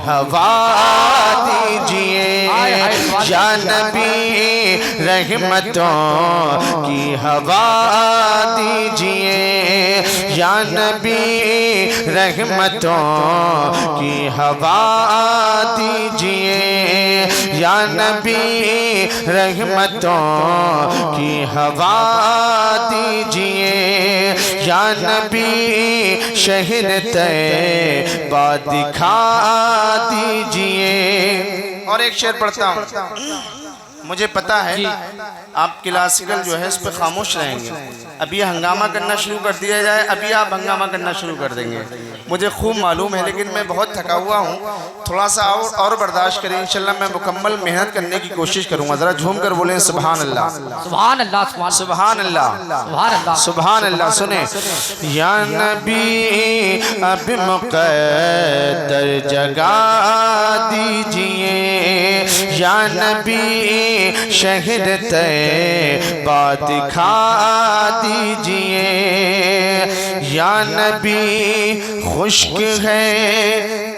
ہوا دیجئے یا نبی رحمتوں کی ہوا دیجئے یا نبی رحمتوں کی ہوا دیجئے یا نبی رحمتوں کی ہوا دیجئے یا نبی شہر طیبہ دکھا دیجئے۔ اور ایک شعر پڑھتا ہوں، مجھے پتا ہے آپ کلاسیکل جو ہے اس پہ خاموش رہیں گے، ابھی ہنگامہ کرنا شروع کر دیا جائے، ابھی آپ ہنگامہ کرنا شروع کر دیں گے، مجھے خوب معلوم ہے، لیکن میں بہت تھکا ہوا ہوں، تھوڑا سا اور برداشت کریں، انشاءاللہ میں مکمل محنت کرنے کی کوشش کروں گا۔ ذرا جھوم کر بولیں سبحان اللہ، سبحان اللہ، سبحان اللہ، سبحان اللہ۔ سنیں، یا نبی اب مقدر جگہ دیجئے یا نبی شہر طیبہ دکھا دیجئے یا نبی خشک ہے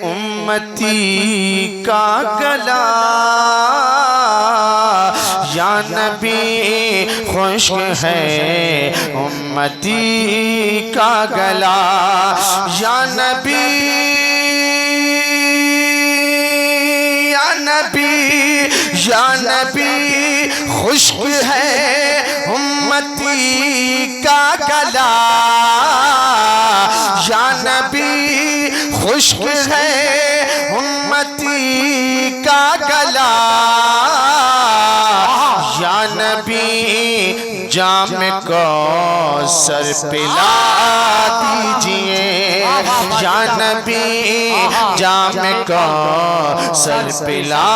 امتی کا گلا یا نبی خشک ہے امتی کا گلا یا نبی یا نبی خشک ہے امتی کا گلا یا نبی خشک ہے امتی کا گلا یا نبی جام کوثر پلا دیجئے یا نبی جام کوثر پلا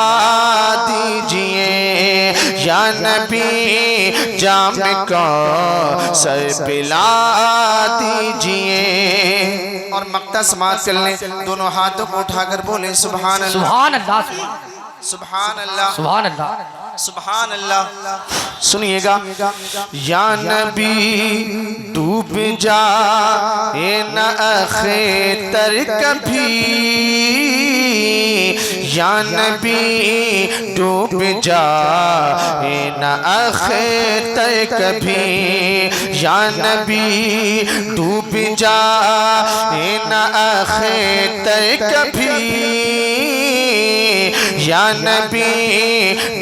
دیجئے یا نبی جام کوثر پلا دیجئے۔ اور مقطع سماعت کر لیں، دونوں ہاتھوں کو اٹھا کر بولیں سبحان اللہ، سبحان اللہ، سبحان اللہ، سبحان اللہ، سبحان اللہ۔ سنیے گا، یا نبی ڈوب جائے نہ اختر کبھی یا نبی ڈوب جائے نہ اختر کبھی یا نبی ڈوب جائے نہ اختر کبھی یا نبی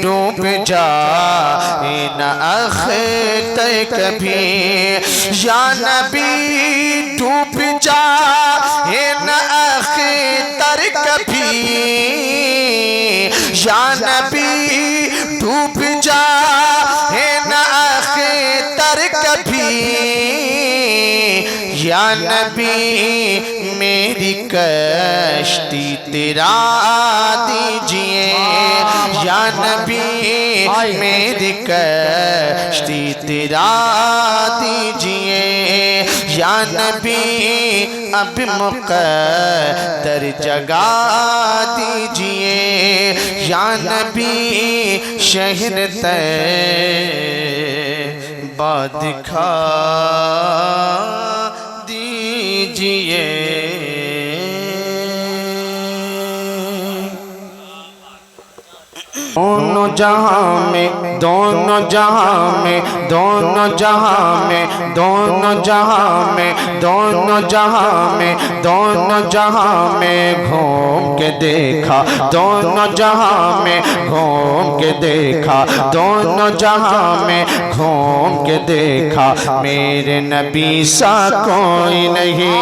ڈوب جائے نہ اختر کبھی یا نبی ڈوب جائے نہ اختر کبھی یا نبی ڈوب جائے نہ اختر کبھی یا نبی میری کشتی تیرا دیجئے یا نبی میری کشتی تیرا دیجئے یا نبی اب مقدر جگہ دیجئے یا نبی شہر طیبہ دکھا دیجئے۔ دونوں جہاں میں دونوں جہاں میں دونوں جہاں میں دونوں جہاں میں دونوں جہاں میں دونوں جہاں میں گھوم کے دیکھا دونوں جہاں میں گھوم کے دیکھا دونوں جہاں میں گھوم کے دیکھا میرے نبی سا کوئی نہیں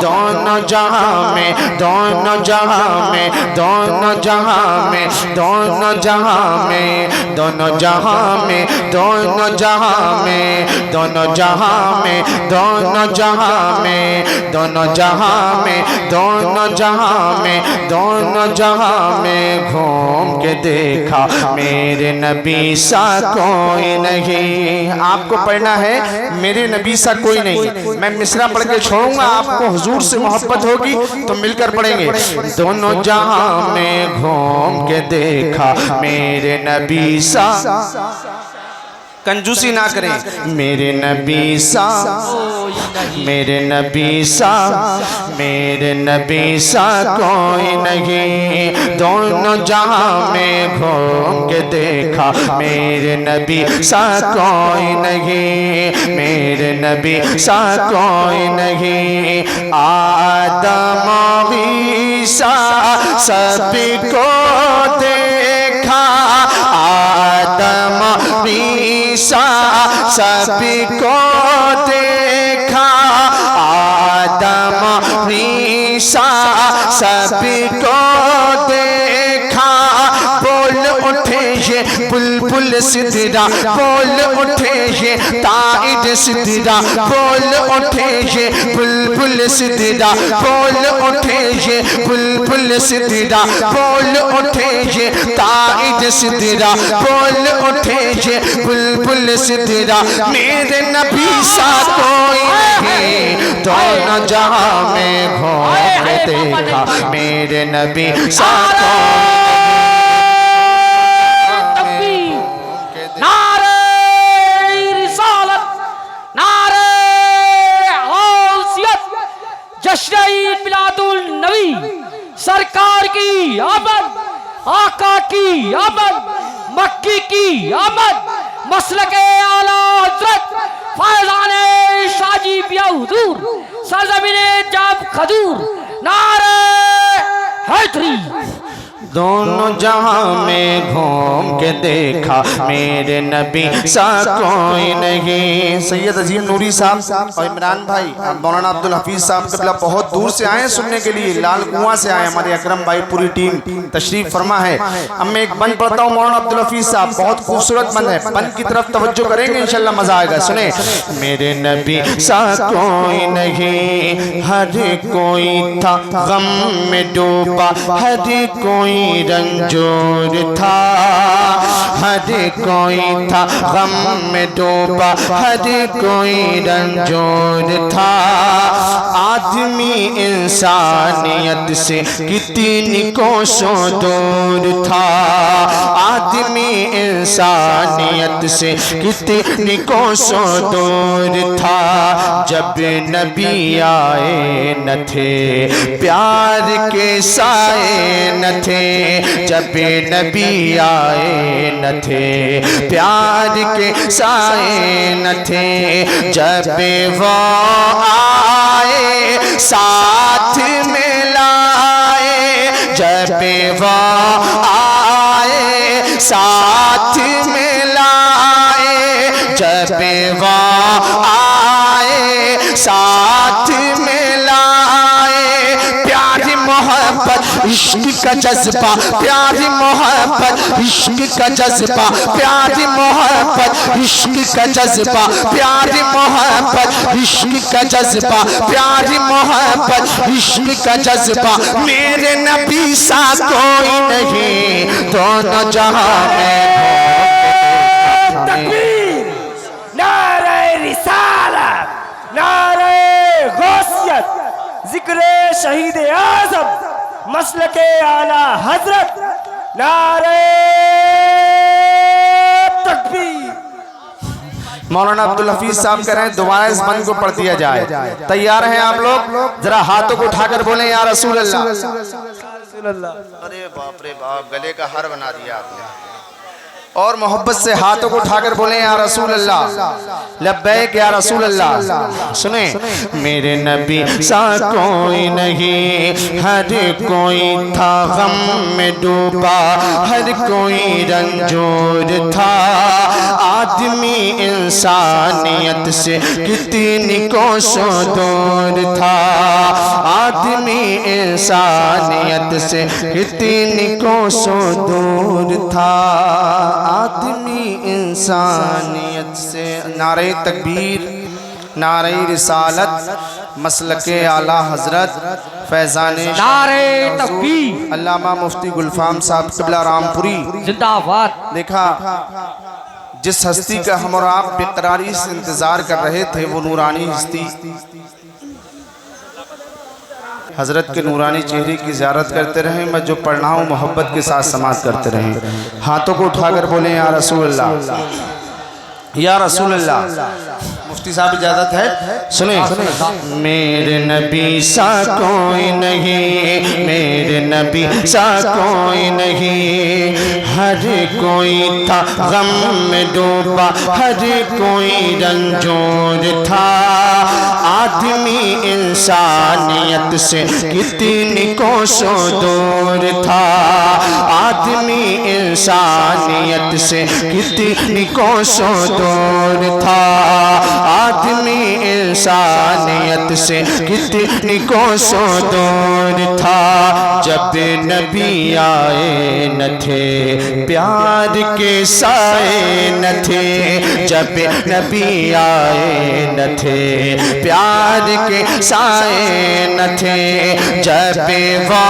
دونوں جہاں میں دونوں جہاں میں دونوں جہاں میں دونوں جہاں میں دونوں جہاں میں دونوں جہاں میں دونوں جہاں میں دونوں جہاں میں دونوں جہاں میں دونوں جہاں میں دونوں جہاں میں گھوم کے دیکھا میرے نبی سا کوئی نہیں۔ آپ کو پڑھنا ہے میرے نبی سا کوئی نہیں، میں مصرع پڑھ کے چھوڑوں گا، آپ کو حضور سے محبت ہوگی تو مل کر پڑھیں گے۔ دونوں جہاں میں گھوم کے دیکھا میرے نبی سا کنجوسی نہ کریں. میرے نبی سا میرے نبی سا میرے نبی سا کوئی نہیں. دونوں جہاں میں گھوم کے دیکھا میرے نبی سا کوئی نہیں. میرے نبی سا کوئی نہیں. آدم و عیسیٰ سبھی کو دیکھا. آدم و عیسیٰ سبھی کو دیکھا. آدم و عیسیٰ سبھی کو دیکھا. بول اٹھے یہ بلبل سدرا, بول اٹھے یہ طائر سدرا, بول اٹھے یہ بلبل سدرا, بول اٹھے یہ بلبل سدرا, بول اٹھے یہ طائر سدرا, بول اٹھے یہ بلبل سدرا. میرے نبی سا کوئی نہیں, دونوں جہاں میں گھوم کے دیکھا میرے نبی سا کوئی. جشن عید میلاد النبی, سرکار کی آمد, آقا کی آمد, مکی کی آمد, مسلک اعلیٰ حضرت فیضان شاجی بیا حضور, سرزمین جاب خدور, نعرہ حیدری. دونوں جہاں میں گھوم کے دیکھا میرے نبی سا کوئی نہیں. سید عظیم نوری صاحب اور عمران بھائی, مولانا عبدالحفیظ صاحب قبلہ بہت دور سے آئے ہیں سننے کے لیے, لال کنواں سے آئے. ہمارے اکرم بھائی پوری ٹیم تشریف فرما ہے. اب میں ایک بند پڑھتا ہوں مولانا عبدالحفیظ صاحب, بہت خوبصورت بند ہے. بند کی طرف توجہ کریں گے انشاءاللہ مزہ آئے گا. سنیں. میرے نبی سا کوئی نہیں, ہر کوئی تھا غم میں ڈوبا, ہر کوئی رنجور تھا, ہر کوئی تھا غم میں ڈوبا, ہر کوئی رنجور تھا. آدمی انسانیت سے کتنی کوسوں دور تھا, آدمی انسانیت سے کتنی کوسوں دور تھا. جب نبی آئے نہ تھے پیار کے سائے نہ تھے, جب نبی آئے نہ تھے پیار کے سائے نہ تھے. جب وہ آئے ساتھ میں لائے, جب وہ آئے ساتھ میں لائے, جب وہ آئے ساتھ میں لائے. پیاری محبت عشق کا جذبہ, پیاری محبت عشق کا جذبہ, پیاری محبت عشق کا جذبہ, پیاری محبت عشق کا جذبہ, پیاری محبت عشق کا جذبہ. میرے نبی سا کوئی نہیں, دونوں جہاں میں تکبیر, نعرہ رسالت, نعرہ غوثیت, ذکر شہید اعظم, مسلک اعلیٰ حضرت, نعرہ تکبیر. مولانا عبدالحفیظ صاحب کہہ رہے ہیں دوبارہ اس بند کو پڑھ دیا جائے. تیار ہیں آپ لوگ؟ ذرا ہاتھوں کو اٹھا کر بولیں یا رسول اللہ. ارے باپ رے باپ, گلے کا ہار بنا دیا آپ نے. اور محبت سے ہاتھوں کو اٹھا کر بولیں یا رسول اللہ, لبیک یا رسول اللہ. سنیں. میرے نبی سا کوئی نہیں, ہر کوئی تھا غم میں ڈوبا, ہر کوئی رنجور تھا. آدمی انسانیت سے کتنی کوسوں دور تھا, آدمی انسانیت سے کتنی کوسوں دور تھا, آدمی انسانیت سے. نعرہ تکبیر, نعرہ رسالت, مسلک اعلیٰ حضرت فیضان نعرہ تکبیر, علامہ مفتی گلفام صاحب قبلہ رامپوری زندہ آباد. دیکھا جس ہستی کا ہم اور آپ بے قراری سے انتظار کر رہے تھے, وہ نورانی ہستی حضرت کے نورانی چہرے کی زیارت کرتے رہیں. میں جو پڑھنا ہوں محبت کے ساتھ سماعت کرتے رہیں. ہاتھوں کو اٹھا کر بولیں یا رسول اللہ. یا رسول اللہ مفتی صاحب اجازت ہے سنیں میرے نبی سا کوئی نہیں میرے نبی سا کوئی نہیں ہر کوئی تھا غم میں ڈوبا ہر کوئی رنجور تھا آدمی انسانیت سے کتنی کوسوں دور تھا آدمی انسانیت سے کتنی کوسوں دور تھا آدمی انسانیت سے کتنی کوسوں دور تھا جب نبی آئے نہ تھے پیار کے سائے نہ تھے جب نبی آئے نہ تھے پیار کے سائے نہ تھے جب وہ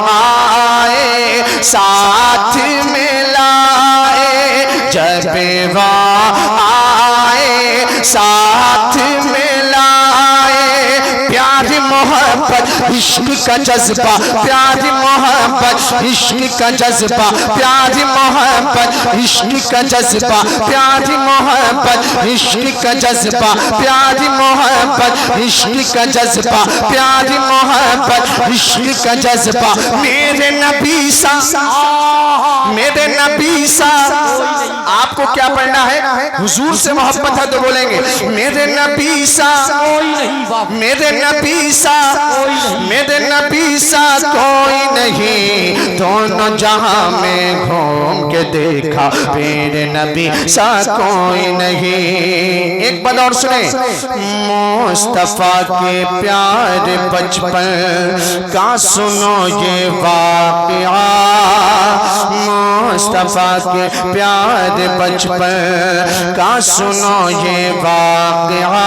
آئے ساتھ میں لائے جب وہ آئے ساتھ میں لائے پیار محبت عشق کا جذبہ پیار محبت عشق کا جذبہ پیار محبت عشق کا جذبہ پیار محبت عشق کا جذبہ پیار محبت عشق کا جذبہ پیار محبت عشق کا جذبہ میرے نبی سا میرے نبی سا آپ کو کیا پڑھنا ہے حضور سے محبت ہے تو بولیں گے میرے نبی سا میرے نبی سا میرے نبی سا کوئی نہیں دونوں جہاں میں گھوم کے دیکھا میرے نبی سا کوئی نہیں ایک بات اور سنیں مصطفیٰ کے پیار بچپن کا سنو یہ واقعہ مصطفیٰ کے پیار بچپن کا سنو یہ واقعہ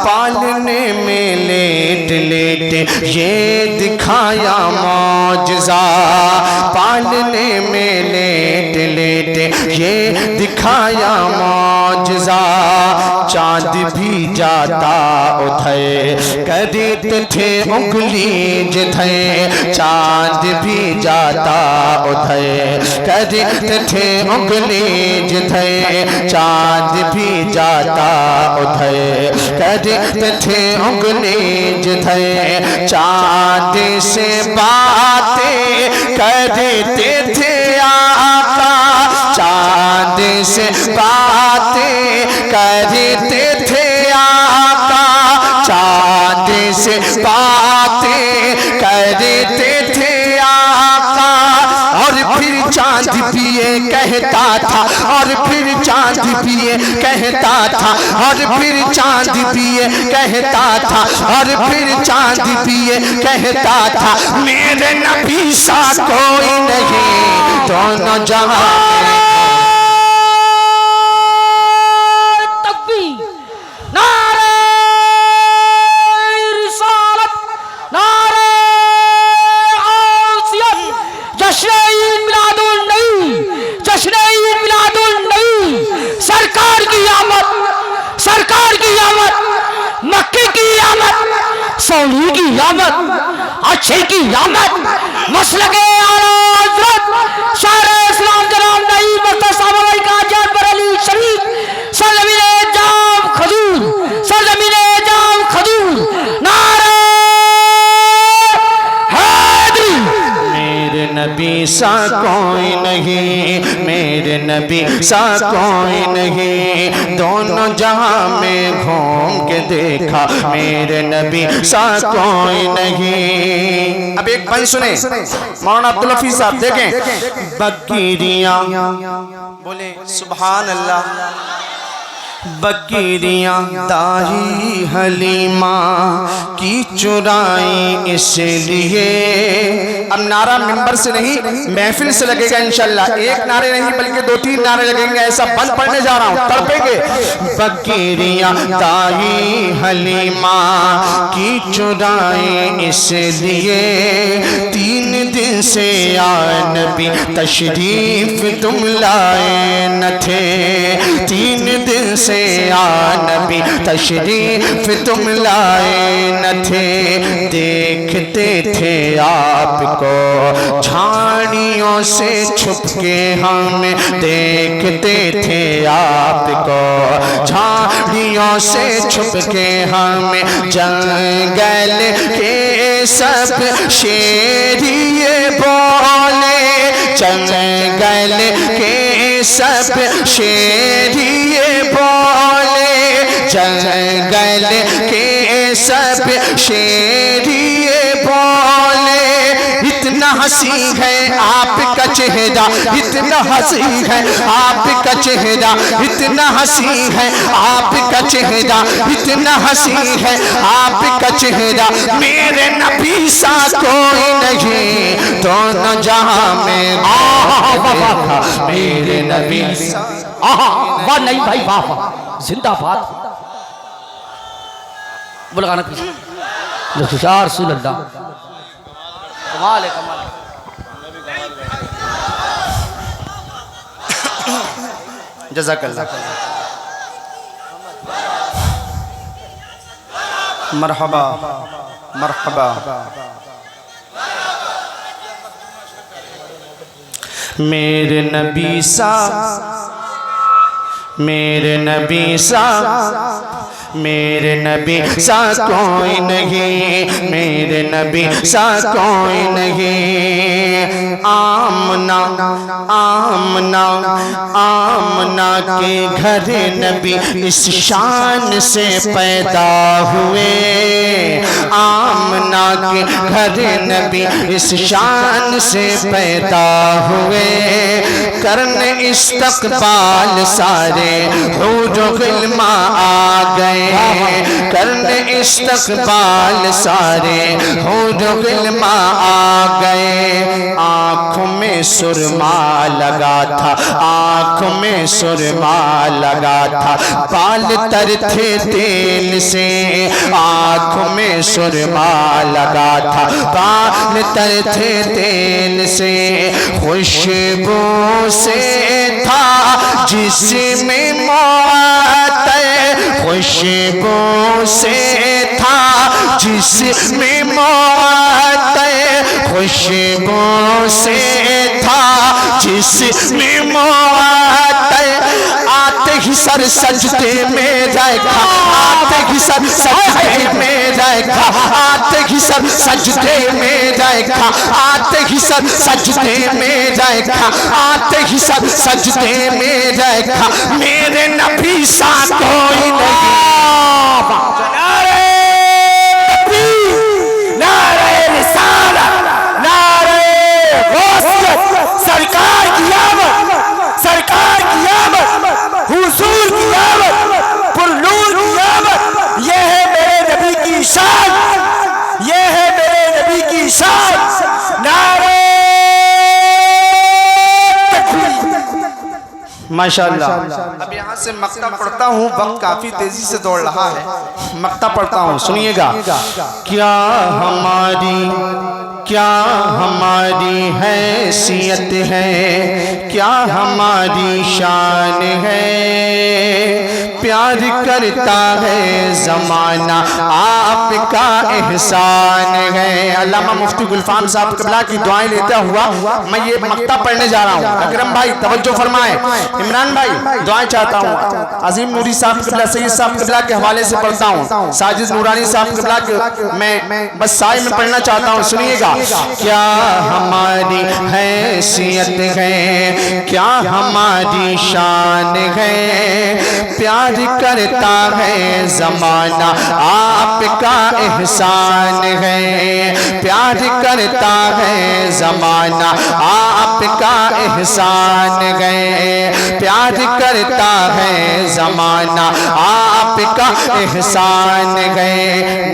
پالنے میں لیٹ لیٹ یہ دکھایا معجزہ پالنے میں لیٹ لیٹ یہ دکھایا معجزہ چاند بھی جاتا ادھر کرتے تھے انگلی جدھر چاند بھی جاتا ادھر کرتے تھے انگلی جدھر چاند بھی جاتا ادھر کرتے تھے انگلی جدھر چاند سے باتیں کرتے تھے آقا چاند سے باتیں کرتے تھے آقا چاند سے باتیں کرتے تھے آقا اور پھر چاند بھی یہ کہتا تھا اور پھر چاند بھی یہ کہتا تھا اور پھر چاند بھی یہ کہتا تھا اور پھر چاند بھی یہ کہتا تھا میرے نبی سا کوئی نہیں دونوں جہاں سولی کی آمد اچھے کی آمد مسلک اعلیٰ حضرت شاعر اسلام جناب نعیم مفتی صاحب علیہ کا جان پر علی شریف سرزمین جام کھجور سرزمین جام کھجور نعرہ حیدری میرے نبی سا کوئی نہیں میرے نبی سا کوئی نہیں دونوں جہاں میں گھوم کے دیکھا میرے نبی سا کوئی نہیں اب ایک بند سنیں مولانا عبدالحفیظ صاحب دیکھیں بکیریاں بولیں سبحان اللہ بکیریاں داہی حلیمہ کی چرائی اس لیے اب نعرہ ممبر سے نہیں محفل سے لگے گا انشاءاللہ ایک نعرے نہیں بلکہ 2-3 نعرے لگیں گے ایسا بند پڑھنے جا رہا ہوں تڑپیں گے بکیریاں داہی حلیمہ کی چرائی اس لیے 3 دن سے یا نبی تشریف تم لائے نہ تھے 3 دن سے یا نبی تشریف تم لائے نہ تھے دیکھتے تھے آپ کو جھاڑی جھاڑیوں سے چھپ کے ہم دیکھتے تھے آپ کو، جھاڑیوں سے چھپ کے ہم جنگل کے سب شیریے بولے، جنگل کے سب شیریے بولے، جنگل کے سب شیریے بولے، اتنا حسین ہے آپ کا چہرہ، اتنا حسین ہے آپ کا چہرہ، اتنا حسین ہے آپ کا چہرہ، اتنا حسین ہے آپ کا چہرہ، میرے نبی سا کوئی نہیں دونوں جہاں میں، میرے نبی سا، واہ نہیں بھائی، واہ واہ، زندہ باد، بلغانا پیچھے یا رسول اللہ، کمال ہے کمال ہے۔ جزاک اللہ، مرحبا مرحبا، میرے نبی سا، میرے نبی سا، میرے نبی سا کوئی نہیں، میرے نبی سا کوئی نہیں، آمنہ آمنہ آمنہ کے گھر نبی اس شان سے پیدا ہوئے، آمنہ کے گھر نبی اس شان سے پیدا ہوئے، کرن استقبال سارے حور و غلما آ گئے، کرن استقبال سارے حور و غلما آ گئے، آنکھوں میں سرما لگا تھا، آنکھوں میں سرما لگا تھا، بال تر تھے تیل سے، آنکھوں میں سرما لگا تھا، بال تر تھے تیل سے، خوشبو سے تھا جسم معطر، خوشبو سے تھا جسم معطر، خوشبو سے تھا جسم معطر، آتے ہی سر سجدے میں رکھا، آتے ہی سر سجدے میں رکھا، آتے ہی سر سجدے میں رکھا، آتے ہی سر سجدے میں رکھا، آتے ہی سر سجدے میں رکھا، میرے نبی سا کوئی نہیں، نعرہ تکبیر، نعرہ رسالت، نعرہ غوثیت، سرکار کی آمد، سرکار کی آمد، حضور کی آمد، پر نور کی آمد، یہ ہے میرے نبی کی شان، یہ ہے میرے نبی کی شان، نعرہ ماشاءاللہ۔ اب یہاں سے مقطع پڑھتا ہوں، وقت کافی تیزی سے دوڑ رہا ہے، مقطع پڑھتا ہوں، سنیے گا، کیا ہماری حیثیت ہے، کیا ہماری شان ہے، پیار کرتا ہے زمانہ آپ کا احسان ہے۔ علامہ مفتی گلفام صاحب قبلہ کی دعائیں لیتا ہوا میں یہ مقطع پڑھنے جا رہا ہوں، اکرم بھائی توجہ فرمائیں، عمران بھائی دعائیں چاہتا ہوں، عظیم نوری صاحب قبلہ، سید صاحب قبلہ کے حوالے سے پڑھتا ہوں، ساجد نورانی صاحب قبلہ کے میں بس سائے میں پڑھنا چاہتا ہوں، سنیے گا، کیا ہماری حیثیت ہے، کیا ہماری شان ہے، پیار کرتا ہے زمانہ آپ کا احسان ہے، پیار کرتا ہے زمانہ آپ کا احسان ہے، پیار کرتا ہے زمانہ آپ کا احسان ہے،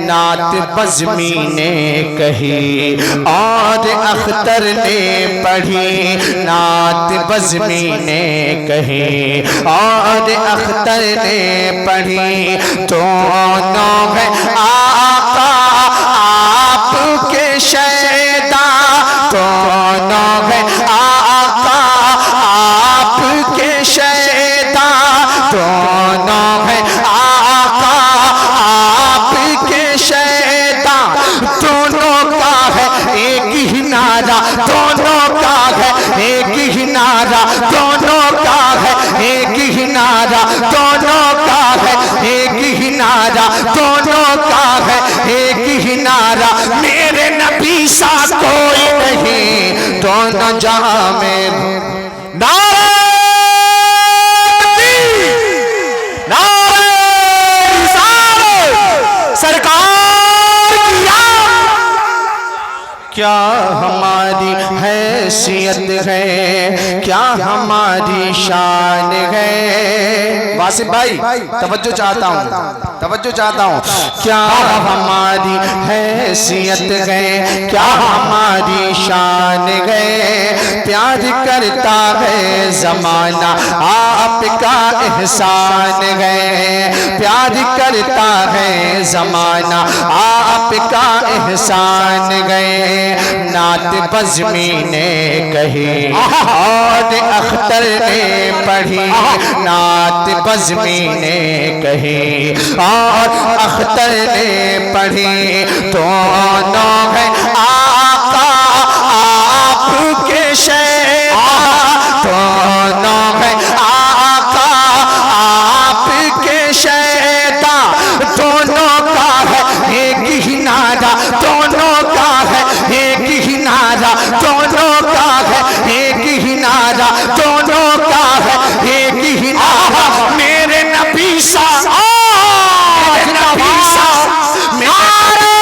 نعت بزمی نے کہی اور اختر نے پڑھی، نعت بزمی نے کہی اور اختر نے پڑھی، دونوں ہیں آقا آپ کے شیدا، دونوں ہیں آقا آپ کے شیدا، دونوں ہیں آقا آپ کے شیدا، دونوں کا ہے ایک ہی نعرہ دونوں کا ہے، ایک ہی نعرہ دونوں کا ہے، ایک ہی نعرہ دونوں کا ہے، ایک ہی نعرہ دونوں کا ہے، ایک ہی نعرہ میرے نبی سا کوئی نہیں دونوں جہاں میں۔ نعرہ کیا ہماری حیثیت ہے، کیا ہماری شان ہے۔ واسف بھائی توجہ چاہتا ہوں، توجہ چاہتا ہوں۔ کیا ہماری حیثیت ہے، کیا ہماری شان ہے، پیار کرتا ہے زمانہ آپ کا احسان ہے، پیار کرتا ہے زمانہ آپ کا احسان ہے۔ نعت بزمی نے کہی اور اختر نے پڑھی، نعت بزمی نے کہی اور اختر نے پڑھی، دونوں ہیں آقا آپ کے شیدا، دونوں ہیں آقا آپ کے شیدا، دونوں کا ہے ایک ہی نعرہ دونوں کا ہے، ایک ہی نعرہ دونوں کا ہے، ایک ہی نعرہ دونوں کا ہے، ایک ہی نعرہ میرے نبی سا، میرے نبی سا، میرے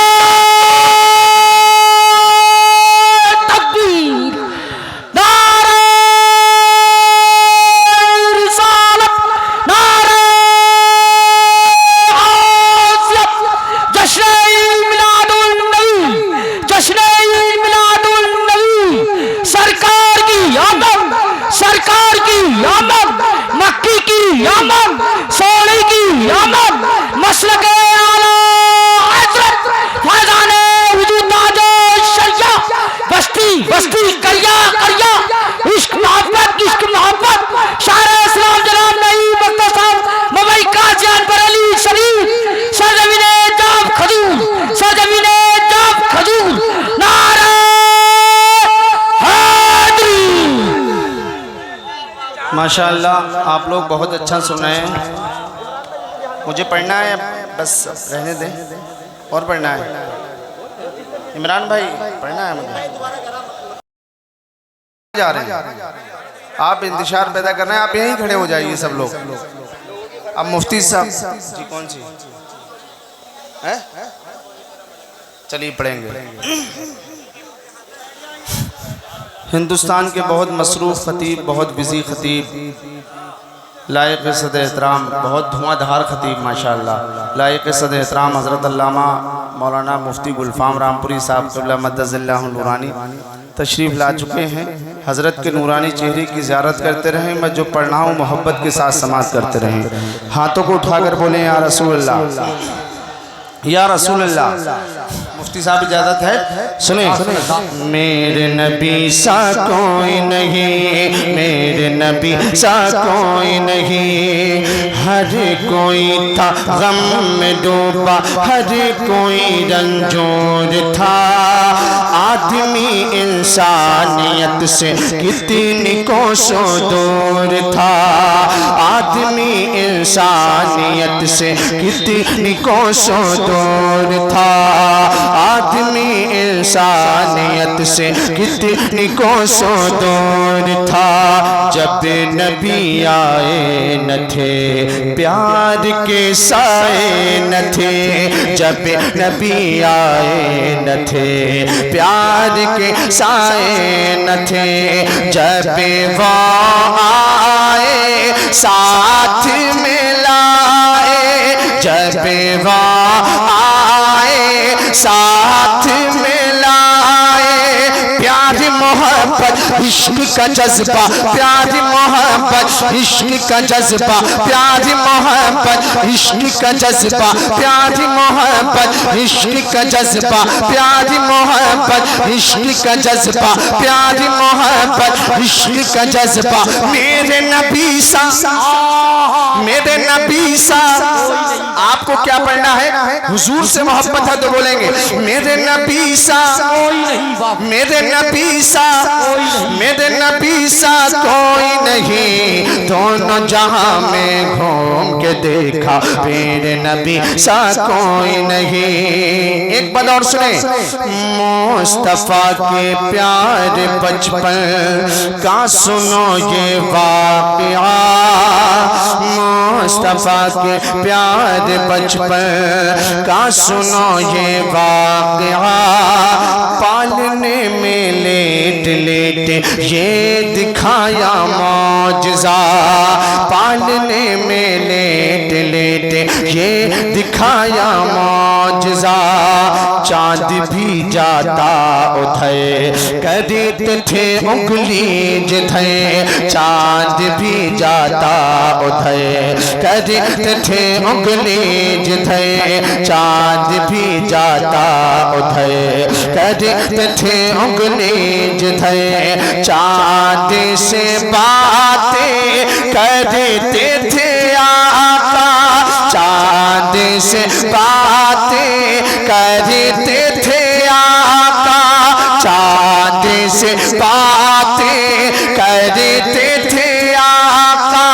تکبیر، نعرہ رسالت، نعرہ غوثیت، جشن میلاد النبی، جشن میلاد النبی، سرکار کی آمد، سرکار کی آمد، مکی کی آمد، سوڑی کی آمد، مسلک اعلیٰ حضرت فیضان وجود تاج الشریعہ، بستی بستی کریا کریا، عشق محبت عشق محبت، شاعر اسلام جناب نعیم بختہ صاحب مبئی قادیان بریلی شریف، سرزمین جاب کھجور، سرزمین جاب کھجور، نعرہ حیدری۔ ماشاءاللہ آپ لوگ بہت اچھا سن رہے ہیں، مجھے پڑھنا ہے بس رہنے دیں، اور پڑھنا ہے عمران بھائی، پڑھنا ہے مجھے، جا رہے ہیں آپ انتشار پیدا کر رہے ہیں، آپ یہیں کھڑے ہو جائیے سب لوگ۔ اب مفتی صاحب جی کون سی چلیے پڑھیں گے۔ ہندوستان کے بہت مصروف خطیب، بہت بزی خطیب، لائق صد احترام، بہت دھواں دھار خطیب ماشاءاللہ، لائق صد احترام حضرت علامہ مولانا مفتی گلفام رامپوری صاحب قبلہ مدد اللہ نورانی تشریف لا چکے ہیں۔ حضرت کے نورانی چہرے کی زیارت کرتے رہیں، میں جو پڑھنا ہوں محبت کے ساتھ سماعت کرتے رہیں، ہاتھوں کو اٹھا کر بولیں یا رسول اللہ، یا رسول اللہ۔ مفتی صاحب اجازت ہے سنیں۔ میرے نبی سا کوئی نہیں، میرے نبی سا کوئی نہیں، ہر کوئی تھا غم میں ڈوبا، ہر کوئی رنجور تھا، آدمی انسانیت سے کتنی کوسوں دور تھا، آدمی انسانیت سے کتنی کوسوں دور تھا، آدمی انسانیت سے کتنی کوسوں دور تھا، جب نبی آئے نہ تھے پیار کے سائے نہ تھے، جب نبی آئے نہ تھے پیار کے سائے نہ تھے، جب وہ آئے ساتھ میں لائے، جب وہ آئے ساتھ میں لائے، پیار محبت عشق کا جذبہ پیاری محبت عشق کا جذبہ پیاری محبت عشق کا جذبہ پیاری محبت عشق کا جذبہ پیاری محبت عشق کا جذبہ پیاری محبت عشق کا جذبہ میرے نبی سا میرے نبی سا آپ کو کیا پڑھنا ہے حضور سے محبت ہے تو بولیں گے میرے نبی سا میرے نبی سا میرے نبی سا کوئی نہیں دونوں جہاں میں گھوم کے دیکھا میرے نبی سا کوئی نہیں ایک بات اور سنیں مصطفیٰ کے پیار بچپن کا سنو یہ واقعہ مصطفیٰ کے پیار بچپن کا سنو یہ واقعہ پالنے میں لیٹ لیٹ یہ دکھایا معجزہ پالنے میں لیٹ لیٹ یہ دکھایا معجزہ چاند بھی جاتا ادھر کرتے تھے انگلی جدھر چاند بھی جاتا ادھر کرتے تھے انگلی جدھر چاند بھی جاتا ادھر کرتے تھے انگلی جدھر چاند سے باتیں کرتے تھے آقا چاند سے باتیں کرتے تھے آقا چاند سے باتیں کرتے تھے آقا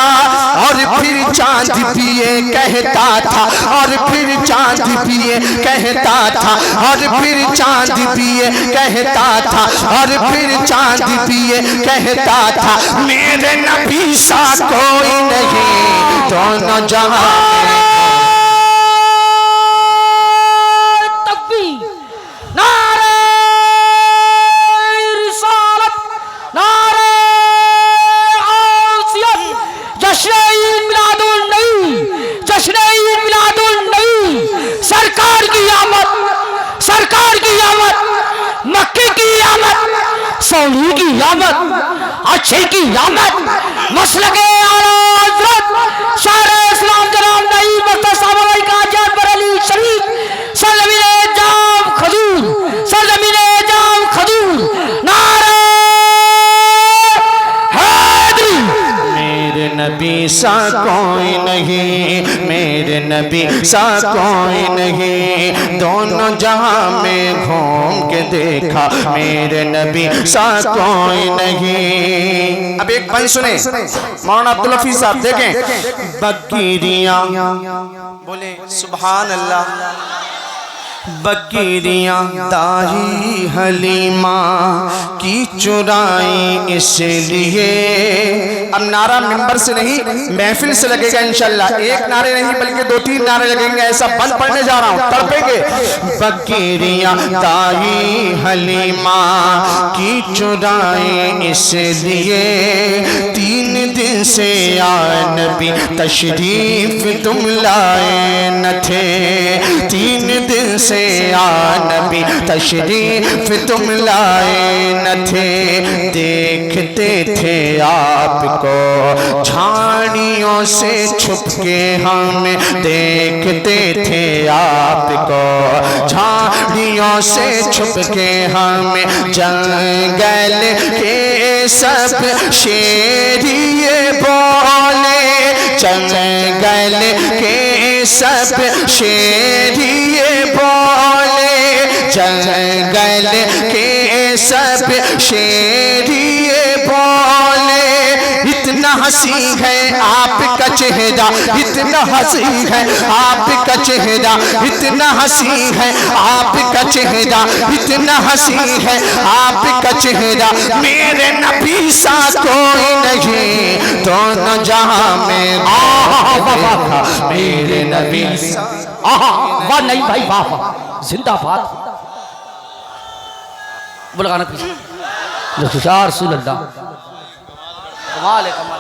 اور پھر چاند بھی یہ کہتا تھا اور پھر چاند بھی یہ کہتا تھا اور پھر چاند بھی یہ کہتا تھا اور پھر چاند بھی یہ کہتا تھا میرے نبی سا کوئی نہیں دونوں جہاں سولی کی آمد اچھے کی آمد مسلک اعلیٰ حضرت شاہ اسلام جناب نئی مفتہ صاحب علیہ کا جان پر علی شریف سرزمین جام خدور سرزمین جام خدور نعرہ حیدری میرے نبی سا کوئی نہیں میرے نبی سا کوئی نہیں دونوں جہاں میں گھوم کے دیکھا میرے نبی سا کوئی نہیں اب ایک بند سنیں مولانا عبدالحفیظ صاحب دیکھیں بکیریاں بولیں سبحان اللہ بکیریاں داہی حلیمہ کی چرائی اس لیے اب نعرہ ممبر سے نہیں محفل سے لگے گا انشاءاللہ ایک نعرے نہیں بلکہ دو تین نعرے لگیں گے ایسا بند پڑھنے جا رہا ہوں تڑپیں گے بکیریاں داہی حلیمہ کی چرائی اس لیے 3 دن سے یا نبی تشریف تم لائے نہ تھے 3 دن سے یا نبی تشریف تم لائے نہ تھے دیکھتے تھے آپ کو جھاڑیوں سے چھپ کے ہم دیکھتے تھے آپ کو جھاڑیوں سے چھپ کے ہم جنگل کے سب شیریے بولے جنگل کے سب شیریے بولے جنگل کے سب شیریے بولے اتنا حسین ہے آپ کا چہرہ اتنا حسین ہے آپ کا چہرہ اتنا حسین ہے آپ کا چہرہ اتنا حسین ہے آپ کا چہرہ میرے نبی سا کوئی نہیں دونوں جہاں میں دیکھا میرے نبی سا واہ نہیں بھائی واہ واہ زندہ باد بولا گانا پیچھے یا رسول اللہ کمال ہے کمال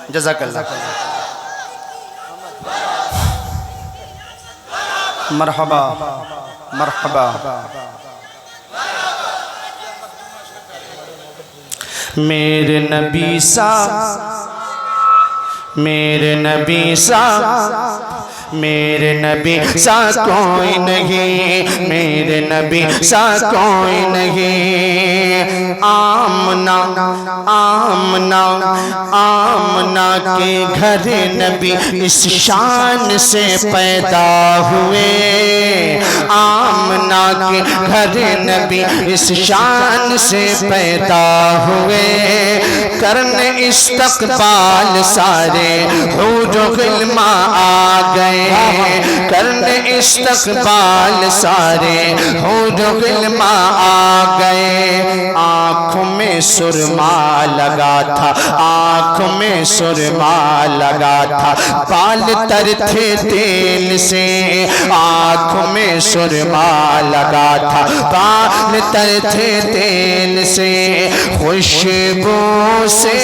جزاک اللہ مرحبا مرحبا میرے نبی سا میرے نبی سا میرے نبی سا کوئی نہیں میرے نبی سا کوئی نہیں آمنہ آمنہ آمنہ کے گھر نبی اس شان سے پیدا ہوئے آمنہ کے گھر نبی اس شان سے پیدا ہوئے کرنے استقبال سارے حور و غلماں آ گئے کرنے استقبال سارے حور و غلماں آ گئے آنکھوں میں سرما لگا تھا آنکھوں میں سرما لگا تھا بال تر تھے تیل سے آنکھوں میں سرما لگا تھا بال تر تھے تیل سے خوشبو سے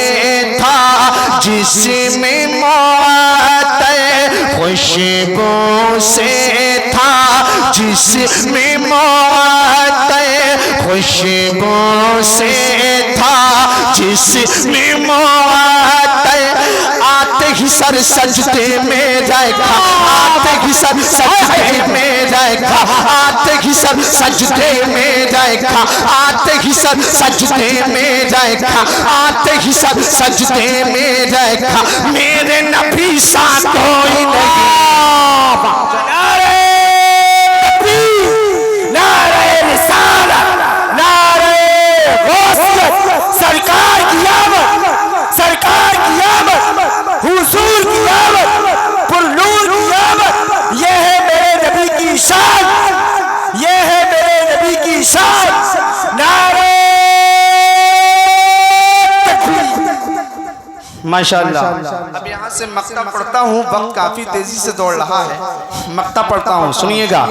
تھا جسم معطر خوشبو سے تھا جسم معطر خوشبو سے تھا جسم معطر آتے ہی سر سجدے میں رکھا آتے ہی سر سجدے میں رکھا آتے ہی سر سجدے میں رکھا آتے ہی سر سجدے میں رکھا آتے ہی سر سجدے میں رکھا میرے نبی سا کوئی نہیں نعرہ تکبیر نعرہ رسالت نعرہ غوثیت سرکار کی آمد سرکار کی آمد حضور کی آمد پر نور کی آمد یہ ہے میرے نبی کی شان یہ ہے میرے نبی کی شان نعرہ ماشاءاللہ اب یہاں سے مقطع پڑھتا ہوں وقت کافی تیزی سے دوڑ رہا ہے مقطع پڑھتا ہوں سنیے گا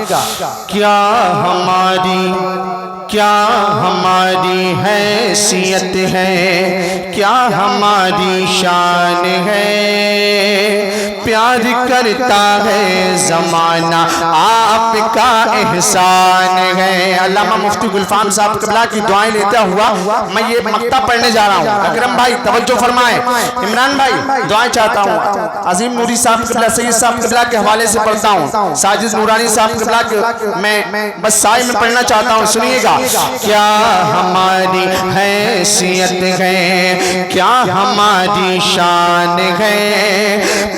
کیا ہماری حیثیت ہے کیا ہماری شان ہے پیار کرتا ہے زمانہ آپ کا احسان ہے علامہ مفتی گلفام صاحب قبلہ کی دعائیں لیتا ہوا میں یہ مقطع پڑھنے جا رہا ہوں اکرم بھائی توجہ فرمائیں عمران بھائی دعائیں چاہتا ہوں عظیم نوری صاحب قبلہ سید صاحب قبلہ کے حوالے سے پڑھتا ہوں ساجد نورانی صاحب قبلہ کے میں بس سائے میں پڑھنا چاہتا ہوں سنیے گا کیا ہماری حیثیت ہے کیا ہماری شان ہے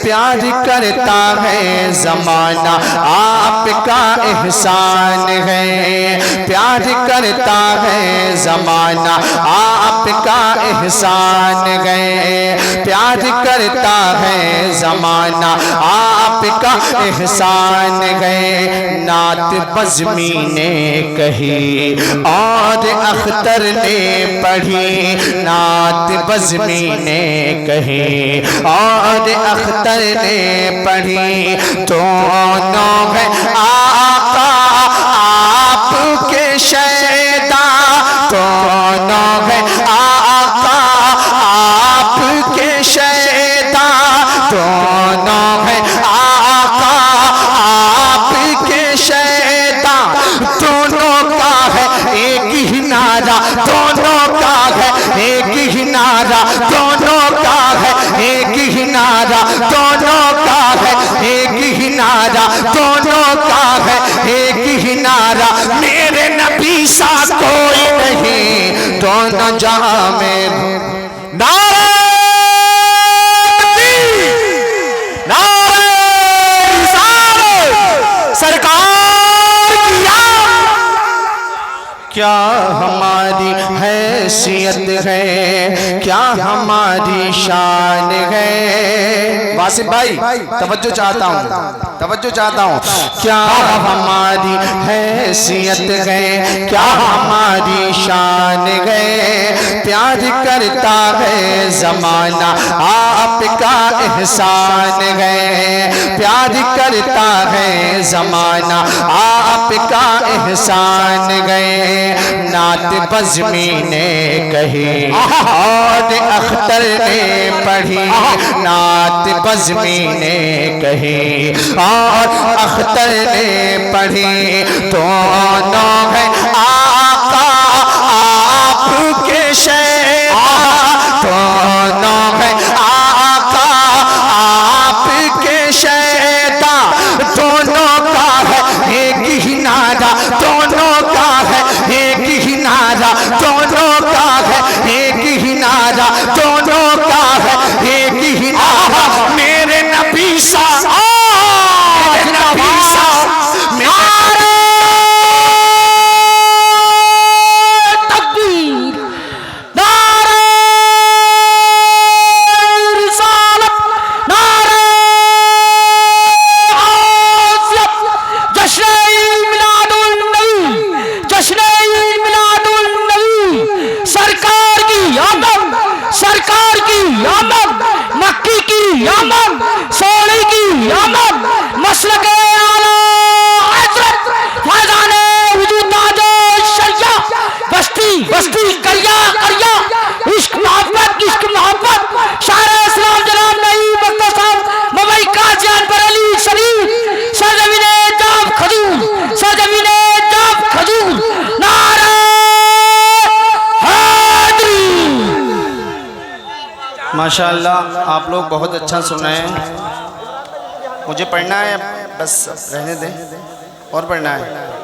پیار کرتا ہے زمانہ آپ کا احسان ہے پیار کرتا ہے زمانہ آپ کا احسان ہے پیار کرتا ہے زمانہ آپ کا احسان ہے نعت بزمی نے کہی اور اختر نے پڑھی نعت بزمی نے کہی اور اختر نے پڑھی دونوں ہے آقا آپ کے شیدا دونوں ہے آقا آپ کے شیدا دونوں ہے آقا آپ کے شیدا دونوں کا ہے ایک ہی نعرہ دونوں کا ہے ایک ہی نعرہ دونوں کا ہے ایک ہی نعرہ دونوں کا ہے ایک ہی نعرہ دونوں کا ہے ایک ہی نعرہ میرے نبی سا کوئی نہیں دونوں جہاں میں نعرہ کیا ہماری حیثیت ہے کیا ہماری شان ہے واسف بھائی توجہ چاہتا ہوں کیا ہماری حیثیت ہے کیا ہماری شان ہے پیار کرتا ہے زمانہ آپ کا احسان ہے پیار کرتا ہے زمانہ آپ کا احسان ہے نعت بزمی نے کہی اور اختر نے پڑھی نعت بزمی نے کہی اور اختر نے پڑھی دونوں ہیں آقا آپ کے شیدا، دونوں ہیں آقا آپ کے شیدا، دونوں کا ہے ایک ہی نعرہ، دونوں کا ہے ایک ہی نعرہ، دونوں کا ہے ایک ہی نعرہ، دونوں کا ہے ایک ہی نعرہ، میرے نبی صاحب سرکار کی آمد، مکی کی آمد، سوڑی کی آمد، مسلک اعلیٰ حضرت فیضان وجود تاج شریعہ، بستی بستی کریا کریا، عشق محبت شاعر اسلام جناب نعیم بختیار صاحب مبئی قاضیان بریلی شریف، سرزمین جاب کھجور، سرزمین جاب کھجور، نعرہ ماشاءاللہ آپ لوگ بہت اچھا سن رہے ہیں. مجھے پڑھنا ہے، بس رہنے دیں، اور پڑھنا ہے.